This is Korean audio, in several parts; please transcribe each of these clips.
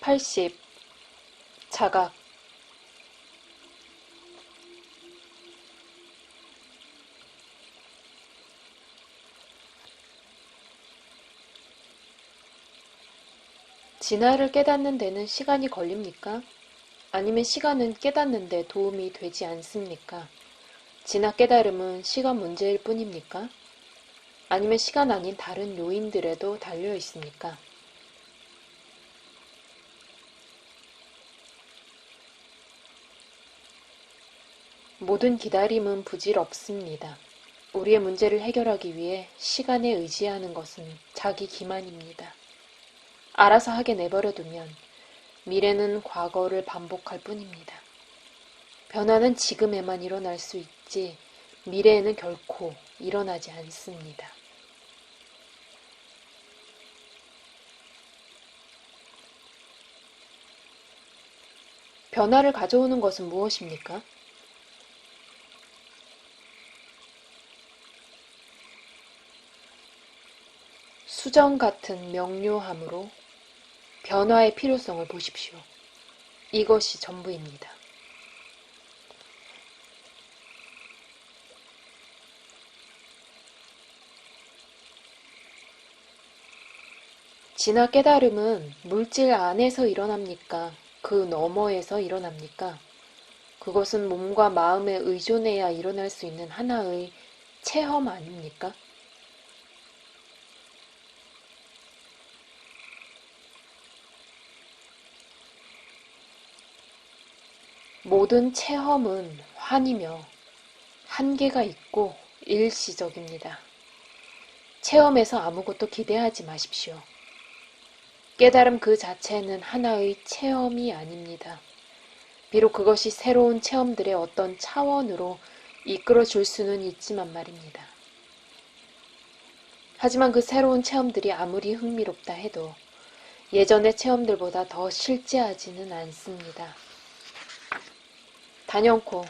80. 자각. 진화를 깨닫는 데는 시간이 걸립니까? 아니면 시간은 깨닫는 데 도움이 되지 않습니까? 진화 깨달음은 시간 문제일 뿐입니까? 아니면 시간 아닌 다른 요인들에도 달려 있습니까? 모든 기다림은 부질없습니다. 우리의 문제를 해결하기 위해 시간에 의지하는 것은 자기 기만입니다. 알아서 하게 내버려두면 미래는 과거를 반복할 뿐입니다. 변화는 지금에만 일어날 수 있지 미래에는 결코 일어나지 않습니다. 변화를 가져오는 것은 무엇입니까? 수정 같은 명료함으로 변화의 필요성을 보십시오. 이것이 전부입니다. 진화 깨달음은 물질 안에서 일어납니까? 그 너머에서 일어납니까? 그것은 몸과 마음에 의존해야 일어날 수 있는 하나의 체험 아닙니까? 모든 체험은 환이며 한계가 있고 일시적입니다. 체험에서 아무것도 기대하지 마십시오. 깨달음 그 자체는 하나의 체험이 아닙니다. 비록 그것이 새로운 체험들의 어떤 차원으로 이끌어 줄 수는 있지만 말입니다. 하지만 그 새로운 체험들이 아무리 흥미롭다 해도 예전의 체험들보다 더 실제하지는 않습니다. 단연코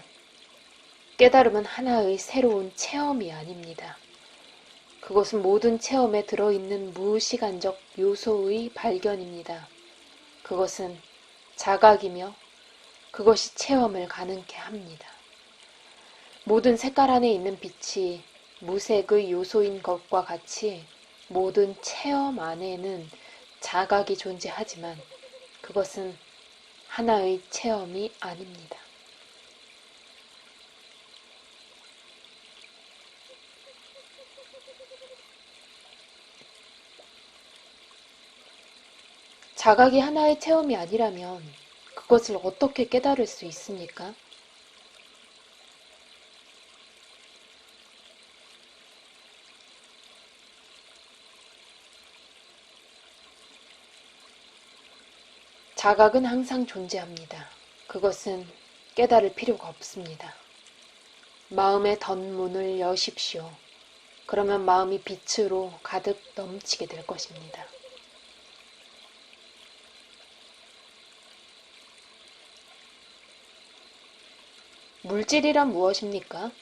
깨달음은 하나의 새로운 체험이 아닙니다. 그것은 모든 체험에 들어있는 무시간적 요소의 발견입니다. 그것은 자각이며 그것이 체험을 가능케 합니다. 모든 색깔 안에 있는 빛이 무색의 요소인 것과 같이 모든 체험 안에는 자각이 존재하지만 그것은 하나의 체험이 아닙니다. 자각이 하나의 체험이 아니라면 그것을 어떻게 깨달을 수 있습니까? 자각은 항상 존재합니다. 그것은 깨달을 필요가 없습니다. 마음의 덧문을 여십시오. 그러면 마음이 빛으로 가득 넘치게 될 것입니다. 물질이란 무엇입니까?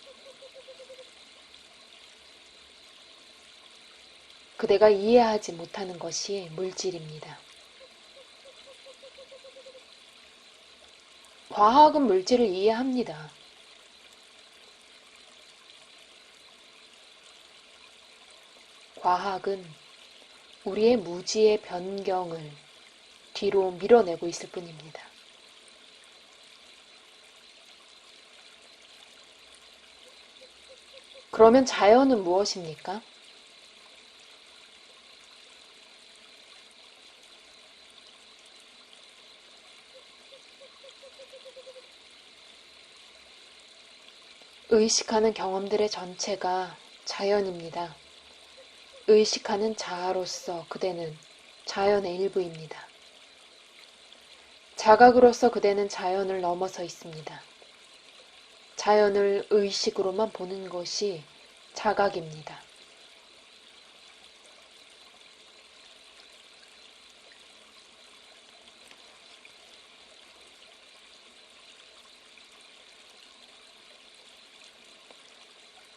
그대가 이해하지 못하는 것이 물질입니다. 과학은 물질을 이해합니다. 과학은 우리의 무지의 변경을 뒤로 밀어내고 있을 뿐입니다. 그러면 자연은 무엇입니까? 의식하는 경험들의 전체가 자연입니다. 의식하는 자아로서 그대는 자연의 일부입니다. 자각으로서 그대는 자연을 넘어서 있습니다. 자연을 의식으로만 보는 것이 자각입니다.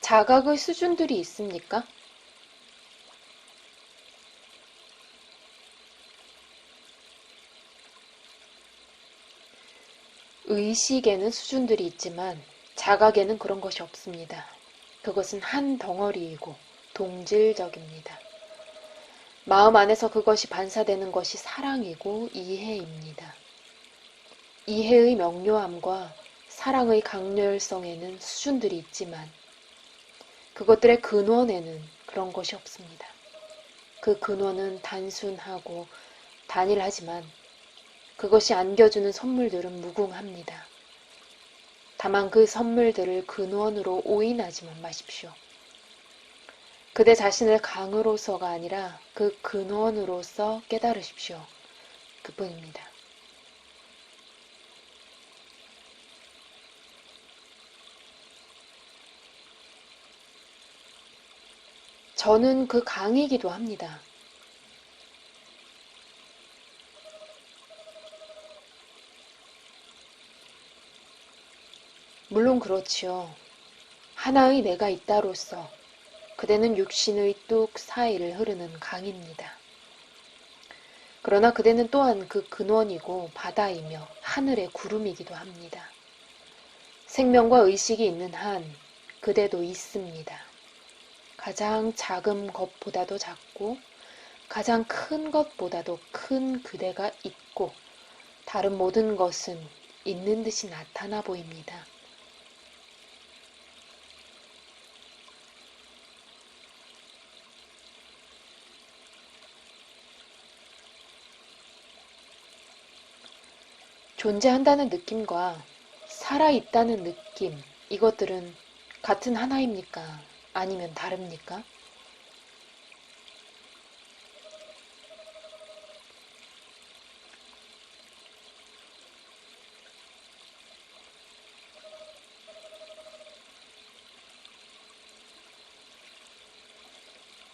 자각의 수준들이 있습니까? 의식에는 수준들이 있지만 자각에는 그런 것이 없습니다. 그것은 한 덩어리이고 동질적입니다. 마음 안에서 그것이 반사되는 것이 사랑이고 이해입니다. 이해의 명료함과 사랑의 강렬성에는 수준들이 있지만 그것들의 근원에는 그런 것이 없습니다. 그 근원은 단순하고 단일하지만 그것이 안겨주는 선물들은 무궁합니다. 다만 그 선물들을 근원으로 오인하지만 마십시오. 그대 자신을 강으로서가 아니라 그 근원으로서 깨달으십시오. 그뿐입니다. 저는 그 강이기도 합니다. 물론 그렇지요. 하나의 내가 있다로서 그대는 육신의 뚝 사이를 흐르는 강입니다. 그러나 그대는 또한 그 근원이고 바다이며 하늘의 구름이기도 합니다. 생명과 의식이 있는 한 그대도 있습니다. 가장 작은 것보다도 작고 가장 큰 것보다도 큰 그대가 있고 다른 모든 것은 있는 듯이 나타나 보입니다. 존재한다는 느낌과 살아있다는 느낌, 이것들은 같은 하나입니까? 아니면 다릅니까?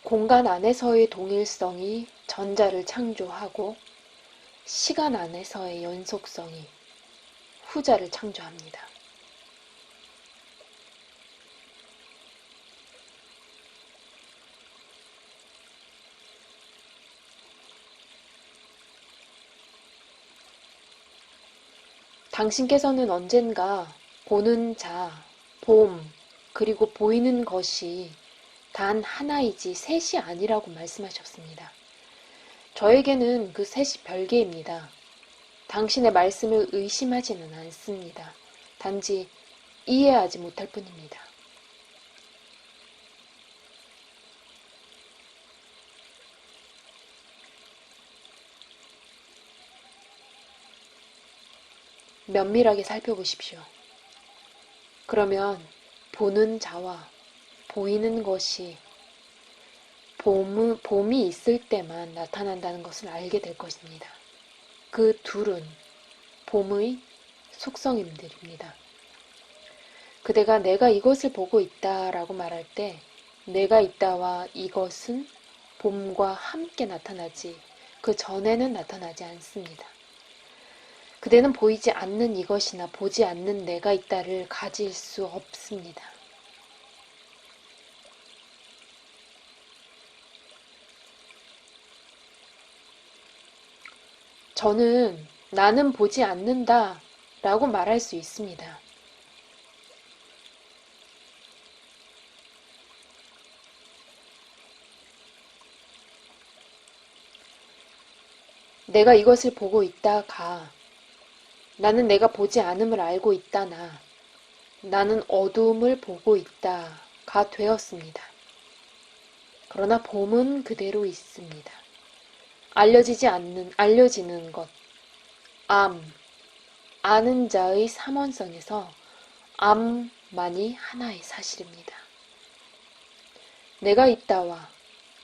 공간 안에서의 동일성이 전자를 창조하고 시간 안에서의 연속성이 후자를 창조합니다. 당신께서는 언젠가 보는 자, 봄, 그리고 보이는 것이 단 하나이지 셋이 아니라고 말씀하셨습니다. 저에게는 그 셋이 별개입니다. 당신의 말씀을 의심하지는 않습니다. 단지 이해하지 못할 뿐입니다. 면밀하게 살펴보십시오. 그러면 보는 자와 보이는 것이 봄이 있을 때만 나타난다는 것을 알게 될 것입니다. 그 둘은 봄의 속성임들입니다. 그대가 내가 이것을 보고 있다라고 말할 때 내가 있다와 이것은 봄과 함께 나타나지 그 전에는 나타나지 않습니다. 그대는 보이지 않는 이것이나 보지 않는 내가 있다를 가질 수 없습니다. 저는 나는 보지 않는다 라고 말할 수 있습니다. 내가 이것을 보고 있다가 나는 내가 보지 않음을 알고 있다나 나는 어두움을 보고 있다가 되었습니다. 그러나 봄은 그대로 있습니다. 알려지는 것, 아는 자의 삼원성에서 암만이 하나의 사실입니다. 내가 있다와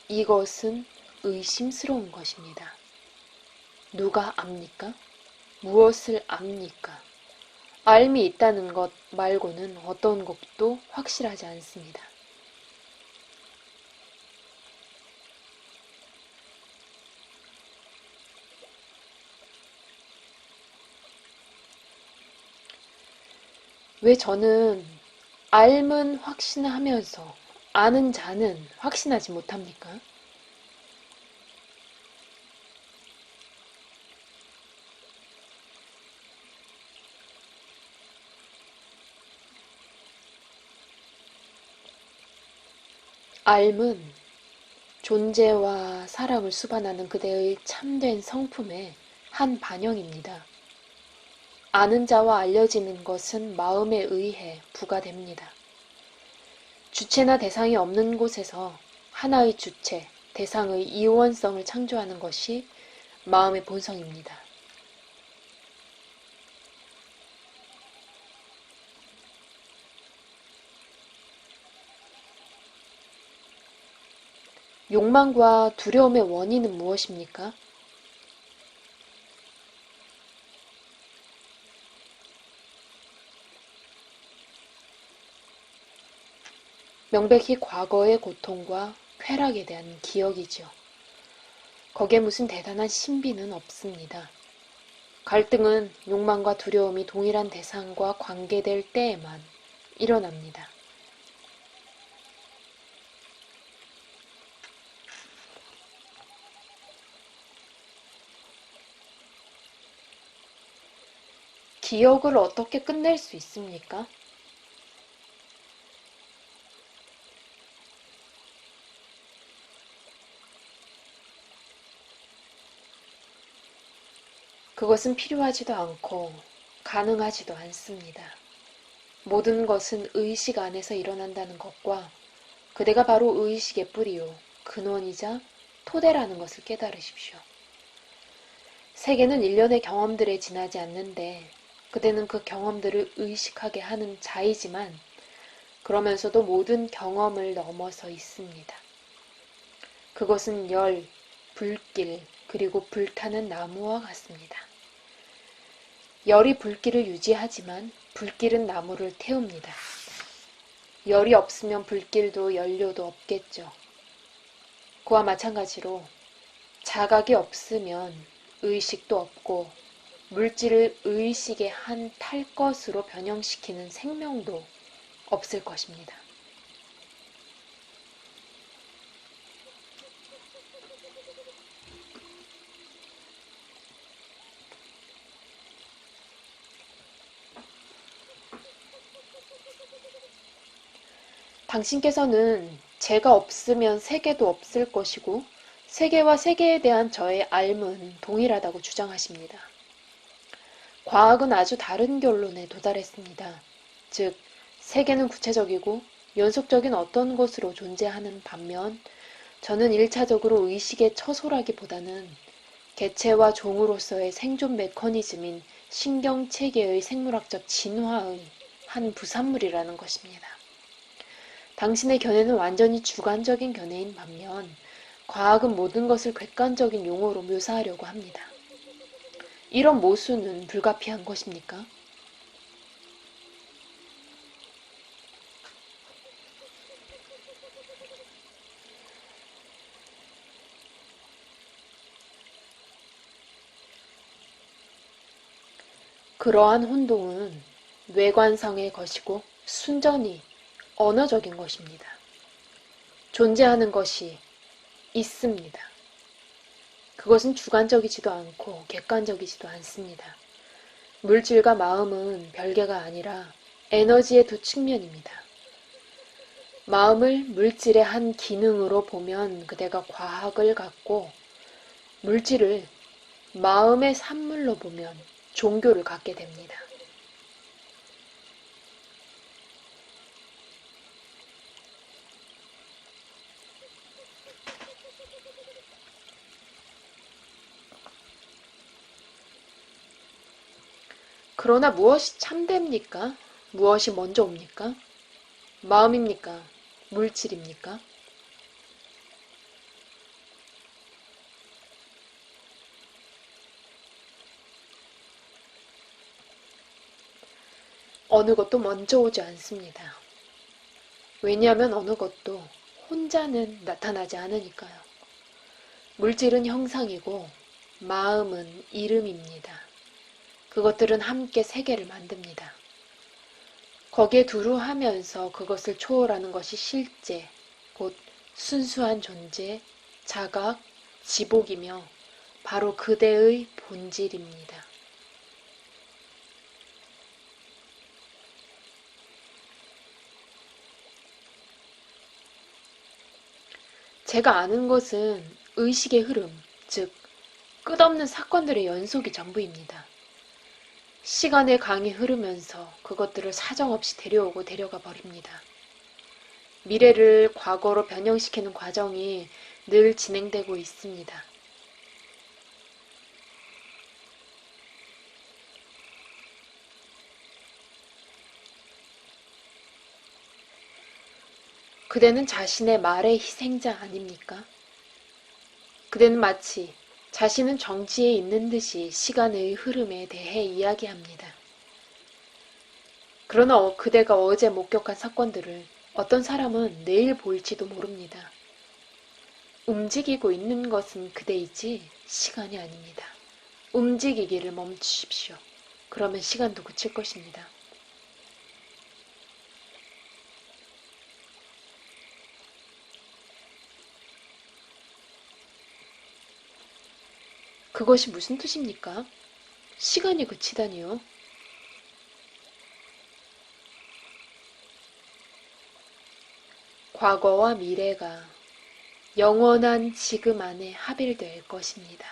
이것은 의심스러운 것입니다. 누가 압니까? 무엇을 압니까? 알미 있다는 것 말고는 어떤 것도 확실하지 않습니다. 왜 저는 알면 확신하면서 아는 자는 확신하지 못합니까? 알은 존재와 사랑을 수반하는 그대의 참된 성품의 한 반영입니다. 아는 자와 알려지는 것은 마음에 의해 부과됩니다. 주체나 대상이 없는 곳에서 하나의 주체, 대상의 이원성을 창조하는 것이 마음의 본성입니다. 욕망과 두려움의 원인은 무엇입니까? 명백히 과거의 고통과 쾌락에 대한 기억이죠. 거기에 무슨 대단한 신비는 없습니다. 갈등은 욕망과 두려움이 동일한 대상과 관계될 때에만 일어납니다. 기억을 어떻게 끝낼 수 있습니까? 그것은 필요하지도 않고 가능하지도 않습니다. 모든 것은 의식 안에서 일어난다는 것과 그대가 바로 의식의 뿌리요, 근원이자 토대라는 것을 깨달으십시오. 세계는 일련의 경험들에 지나지 않는데 그대는 그 경험들을 의식하게 하는 자이지만 그러면서도 모든 경험을 넘어서 있습니다. 그것은 열, 불길, 그리고 불타는 나무와 같습니다. 열이 불길을 유지하지만 불길은 나무를 태웁니다. 열이 없으면 불길도 연료도 없겠죠. 그와 마찬가지로 자각이 없으면 의식도 없고 물질을 의식의 한 탈 것으로 변형시키는 생명도 없을 것입니다. 당신께서는 제가 없으면 세계도 없을 것이고 세계와 세계에 대한 저의 알은 동일하다고 주장하십니다. 과학은 아주 다른 결론에 도달했습니다. 즉, 세계는 구체적이고 연속적인 어떤 것으로 존재하는 반면 저는 1차적으로 의식에 처소라기보다는 개체와 종으로서의 생존 메커니즘인 신경체계의 생물학적 진화의 한 부산물이라는 것입니다. 당신의 견해는 완전히 주관적인 견해인 반면 과학은 모든 것을 객관적인 용어로 묘사하려고 합니다. 이런 모순은 불가피한 것입니까? 그러한 혼동은 외관상의 것이고 순전히 언어적인 것입니다. 존재하는 것이 있습니다. 그것은 주관적이지도 않고 객관적이지도 않습니다. 물질과 마음은 별개가 아니라 에너지의 두 측면입니다. 마음을 물질의 한 기능으로 보면 그대가 과학을 갖고 물질을 마음의 산물로 보면 종교를 갖게 됩니다. 그러나 무엇이 참됩니까? 무엇이 먼저 옵니까? 마음입니까? 물질입니까? 어느 것도 먼저 오지 않습니다. 왜냐하면 어느 것도 혼자는 나타나지 않으니까요. 물질은 형상이고 마음은 이름입니다. 그것들은 함께 세계를 만듭니다. 거기에 두루 하면서 그것을 초월하는 것이 실제, 곧 순수한 존재, 자각, 지복이며 바로 그대의 본질입니다. 제가 아는 것은 의식의 흐름, 즉 끝없는 사건들의 연속이 전부입니다. 시간의 강이 흐르면서 그것들을 사정없이 데려오고 데려가 버립니다. 미래를 과거로 변형시키는 과정이 늘 진행되고 있습니다. 그대는 자신의 말의 희생자 아닙니까? 그대는 마치 자신은 정지에 있는 듯이 시간의 흐름에 대해 이야기합니다. 그러나 그대가 어제 목격한 사건들을 어떤 사람은 내일 보일지도 모릅니다. 움직이고 있는 것은 그대이지 시간이 아닙니다. 움직이기를 멈추십시오. 그러면 시간도 그칠 것입니다. 그것이 무슨 뜻입니까? 시간이 그치다니요? 과거와 미래가 영원한 지금 안에 합일될 것입니다.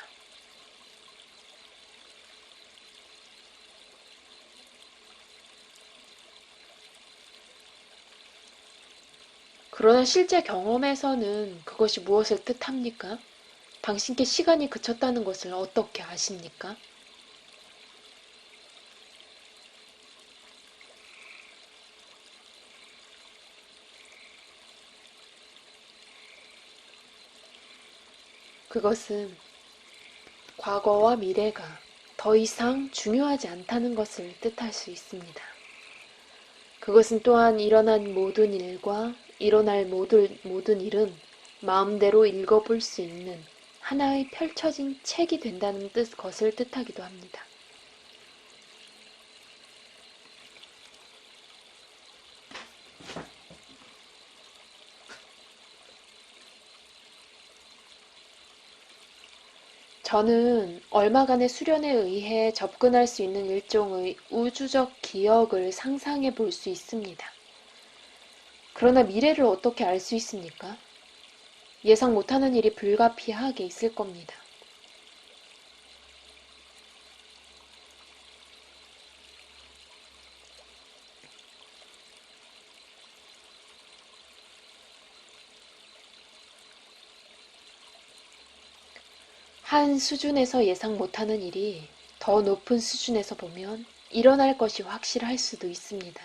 그러나 실제 경험에서는 그것이 무엇을 뜻합니까? 당신께 시간이 그쳤다는 것을 어떻게 아십니까? 그것은 과거와 미래가 더 이상 중요하지 않다는 것을 뜻할 수 있습니다. 그것은 또한 일어난 모든 일과 일어날 모든 일은 마음대로 읽어볼 수 있는 하나의 펼쳐진 책이 된다는 것을 뜻하기도 합니다. 저는 얼마간의 수련에 의해 접근할 수 있는 일종의 우주적 기억을 상상해 볼 수 있습니다. 그러나 미래를 어떻게 알 수 있습니까? 예상 못하는 일이 불가피하게 있을 겁니다. 한 수준에서 예상 못하는 일이 더 높은 수준에서 보면 일어날 것이 확실할 수도 있습니다.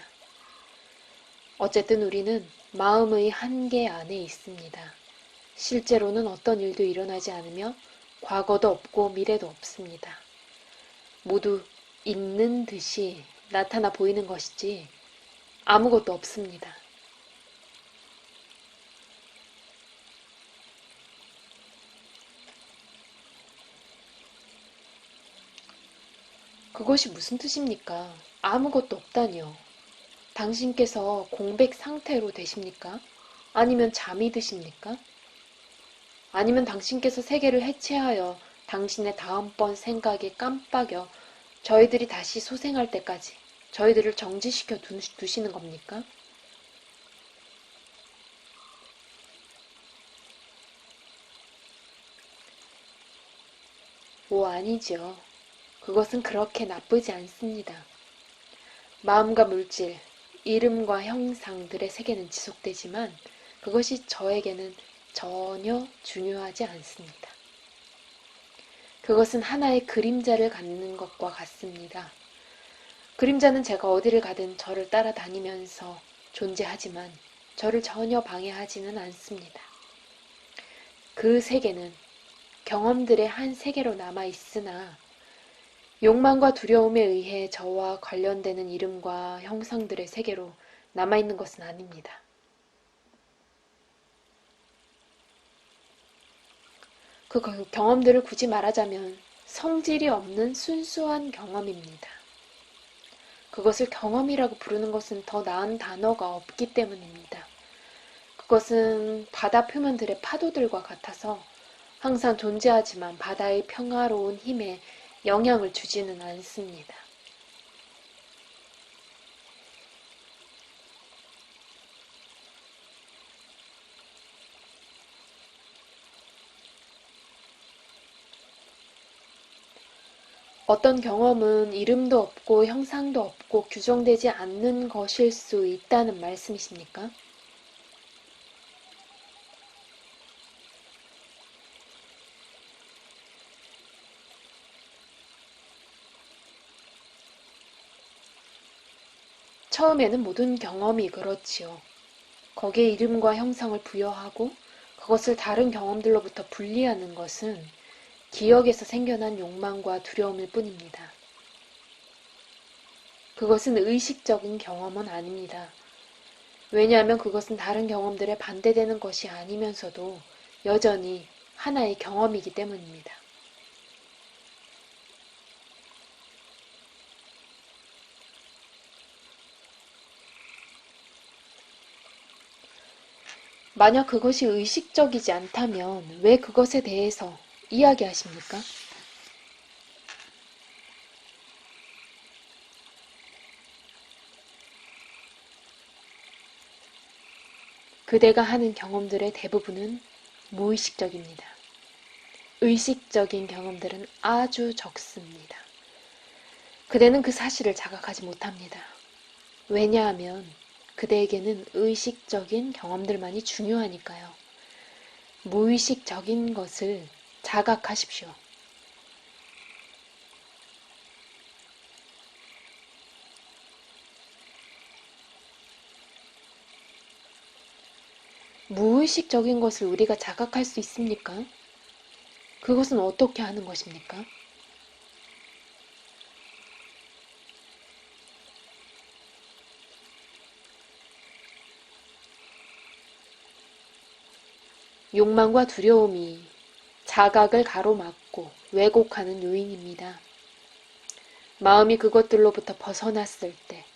어쨌든 우리는 마음의 한계 안에 있습니다. 실제로는 어떤 일도 일어나지 않으며 과거도 없고 미래도 없습니다. 모두 있는 듯이 나타나 보이는 것이지 아무것도 없습니다. 그것이 무슨 뜻입니까? 아무것도 없다니요. 당신께서 공백 상태로 되십니까? 아니면 잠이 드십니까? 아니면 당신께서 세계를 해체하여 당신의 다음번 생각에 깜빡여 저희들이 다시 소생할 때까지 저희들을 정지시켜 두시는 겁니까? 아니죠. 그것은 그렇게 나쁘지 않습니다. 마음과 물질, 이름과 형상들의 세계는 지속되지만 그것이 저에게는 전혀 중요하지 않습니다. 그것은 하나의 그림자를 갖는 것과 같습니다. 그림자는 제가 어디를 가든 저를 따라다니면서 존재하지만 저를 전혀 방해하지는 않습니다. 그 세계는 경험들의 한 세계로 남아있으나 욕망과 두려움에 의해 저와 관련되는 이름과 형상들의 세계로 남아있는 것은 아닙니다. 그 경험들을 굳이 말하자면 성질이 없는 순수한 경험입니다. 그것을 경험이라고 부르는 것은 더 나은 단어가 없기 때문입니다. 그것은 바다 표면들의 파도들과 같아서 항상 존재하지만 바다의 평화로운 힘에 영향을 주지는 않습니다. 어떤 경험은 이름도 없고 형상도 없고 규정되지 않는 것일 수 있다는 말씀이십니까? 처음에는 모든 경험이 그렇지요. 거기에 이름과 형상을 부여하고 그것을 다른 경험들로부터 분리하는 것은 기억에서 생겨난 욕망과 두려움일 뿐입니다. 그것은 의식적인 경험은 아닙니다. 왜냐하면 그것은 다른 경험들에 반대되는 것이 아니면서도 여전히 하나의 경험이기 때문입니다. 만약 그것이 의식적이지 않다면 왜 그것에 대해서 이야기하십니까? 그대가 하는 경험들의 대부분은 무의식적입니다. 의식적인 경험들은 아주 적습니다. 그대는 그 사실을 자각하지 못합니다. 왜냐하면 그대에게는 의식적인 경험들만이 중요하니까요. 무의식적인 것을 자각하십시오. 무의식적인 것을 우리가 자각할 수 있습니까? 그것은 어떻게 하는 것입니까? 욕망과 두려움이 자각을 가로막고 왜곡하는 요인입니다. 마음이 그것들로부터 벗어났을 때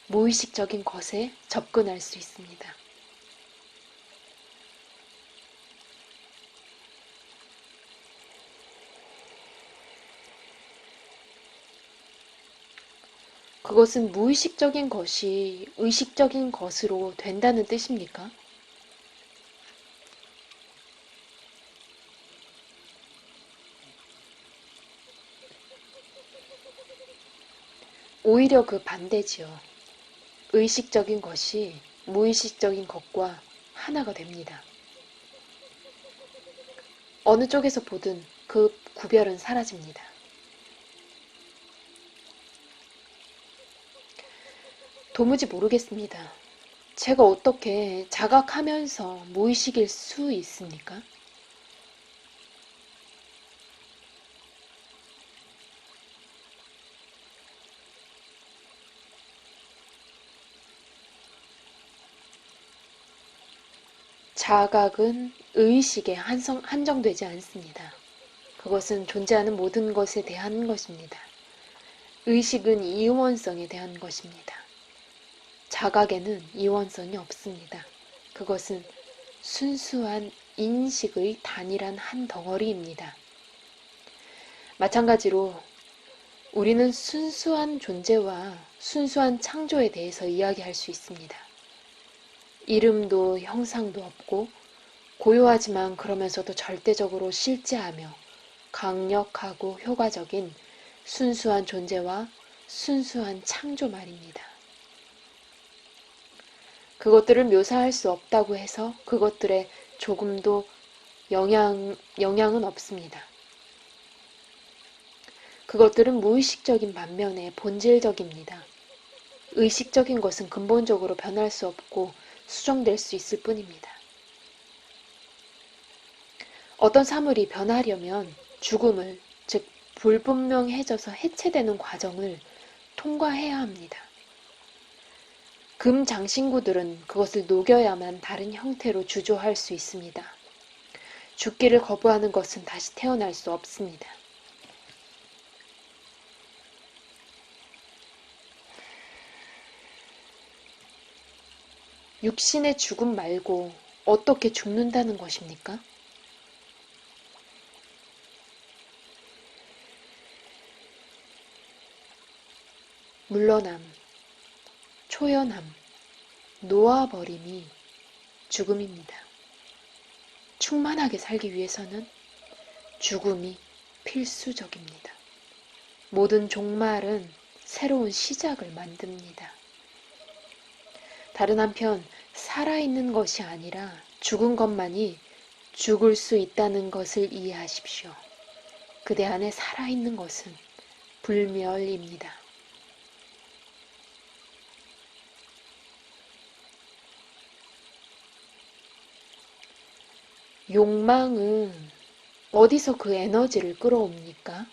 무의식적인 것에 접근할 수 있습니다. 그것은 무의식적인 것이 의식적인 것으로 된다는 뜻입니까? 오히려 그 반대지요. 의식적인 것이 무의식적인 것과 하나가 됩니다. 어느 쪽에서 보든 그 구별은 사라집니다. 도무지 모르겠습니다. 제가 어떻게 자각하면서 무의식일 수 있습니까? 자각은 의식에 한정되지 않습니다. 그것은 존재하는 모든 것에 대한 것입니다. 의식은 이원성에 대한 것입니다. 자각에는 이원성이 없습니다. 그것은 순수한 인식의 단일한 한 덩어리입니다. 마찬가지로 우리는 순수한 존재와 순수한 창조에 대해서 이야기할 수 있습니다. 이름도 형상도 없고 고요하지만 그러면서도 절대적으로 실제하며 강력하고 효과적인 순수한 존재와 순수한 창조 말입니다. 그것들을 묘사할 수 없다고 해서 그것들에 조금도 영향은 없습니다. 그것들은 무의식적인 반면에 본질적입니다. 의식적인 것은 근본적으로 변할 수 없고 수정될 수 있을 뿐입니다. 어떤 사물이 변하려면 죽음을, 즉 불분명해져서 해체되는 과정을 통과해야 합니다. 금 장신구들은 그것을 녹여야만 다른 형태로 주조할 수 있습니다. 죽기를 거부하는 것은 다시 태어날 수 없습니다. 육신의 죽음 말고 어떻게 죽는다는 것입니까? 물러남, 초연함, 놓아버림이 죽음입니다. 충만하게 살기 위해서는 죽음이 필수적입니다. 모든 종말은 새로운 시작을 만듭니다. 다른 한편 살아있는 것이 아니라 죽은 것만이 죽을 수 있다는 것을 이해하십시오. 그대 안에 살아있는 것은 불멸입니다. 욕망은 어디서 그 에너지를 끌어옵니까?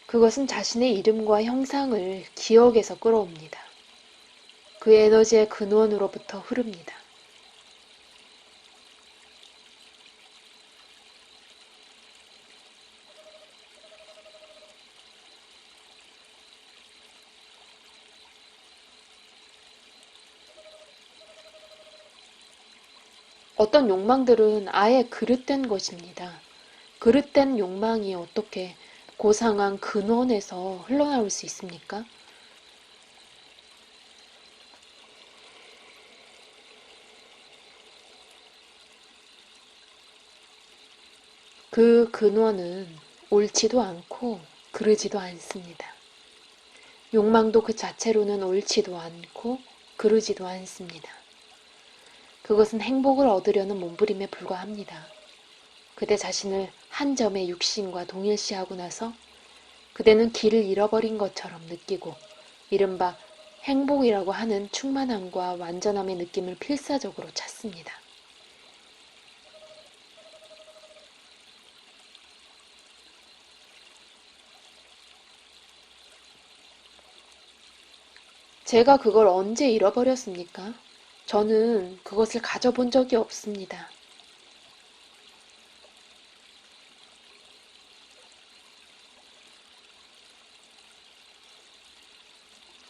그것은 자신의 이름과 형상을 기억에서 끌어옵니다. 그 에너지의 근원으로부터 흐릅니다. 어떤 욕망들은 아예 그릇된 것입니다. 그릇된 욕망이 어떻게 고상한 근원에서 흘러나올 수 있습니까? 그 근원은 옳지도 않고 그르지도 않습니다. 욕망도 그 자체로는 옳지도 않고 그르지도 않습니다. 그것은 행복을 얻으려는 몸부림에 불과합니다. 그대 자신을 한 점의 육신과 동일시하고 나서 그대는 길을 잃어버린 것처럼 느끼고 이른바 행복이라고 하는 충만함과 완전함의 느낌을 필사적으로 찾습니다. 제가 그걸 언제 잃어버렸습니까? 저는 그것을 가져본 적이 없습니다.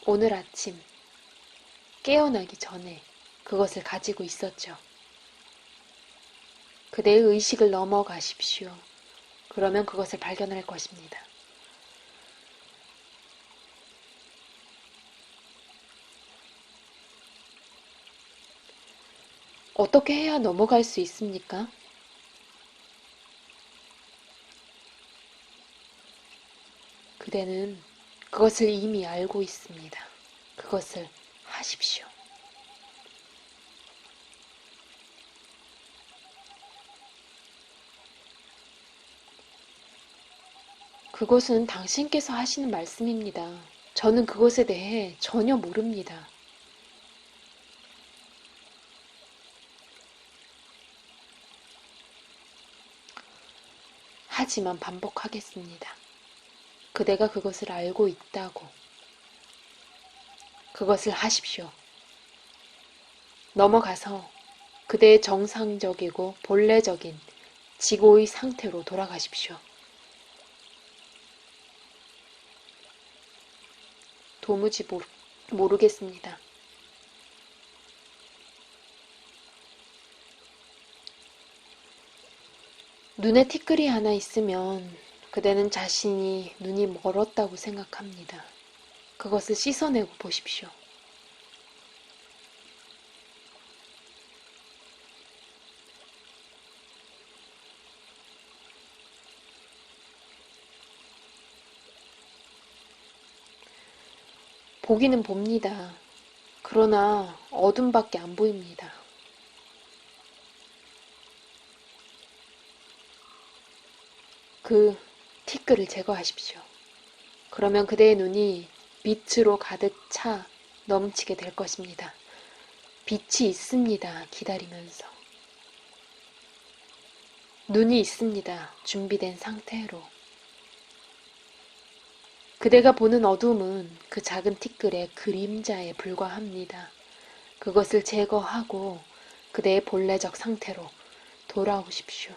오늘 아침 깨어나기 전에 그것을 가지고 있었죠. 그대의 의식을 넘어가십시오. 그러면 그것을 발견할 것입니다. 어떻게 해야 넘어갈 수 있습니까? 그대는 그것을 이미 알고 있습니다. 그것을 하십시오. 그것은 당신께서 하시는 말씀입니다. 저는 그것에 대해 전혀 모릅니다. 하지만 반복하겠습니다. 그대가 그것을 알고 있다고. 그것을 하십시오. 넘어가서 그대의 정상적이고 본래적인 지고의 상태로 돌아가십시오. 도무지 모르겠습니다. 눈에 티끌이 하나 있으면 그대는 자신이 눈이 멀었다고 생각합니다. 그것을 씻어내고 보십시오. 보기는 봅니다. 그러나 어둠밖에 안 보입니다. 그 티끌을 제거하십시오. 그러면 그대의 눈이 빛으로 가득 차 넘치게 될 것입니다. 빛이 있습니다. 기다리면서. 눈이 있습니다. 준비된 상태로. 그대가 보는 어둠은 그 작은 티끌의 그림자에 불과합니다. 그것을 제거하고 그대의 본래적 상태로 돌아오십시오.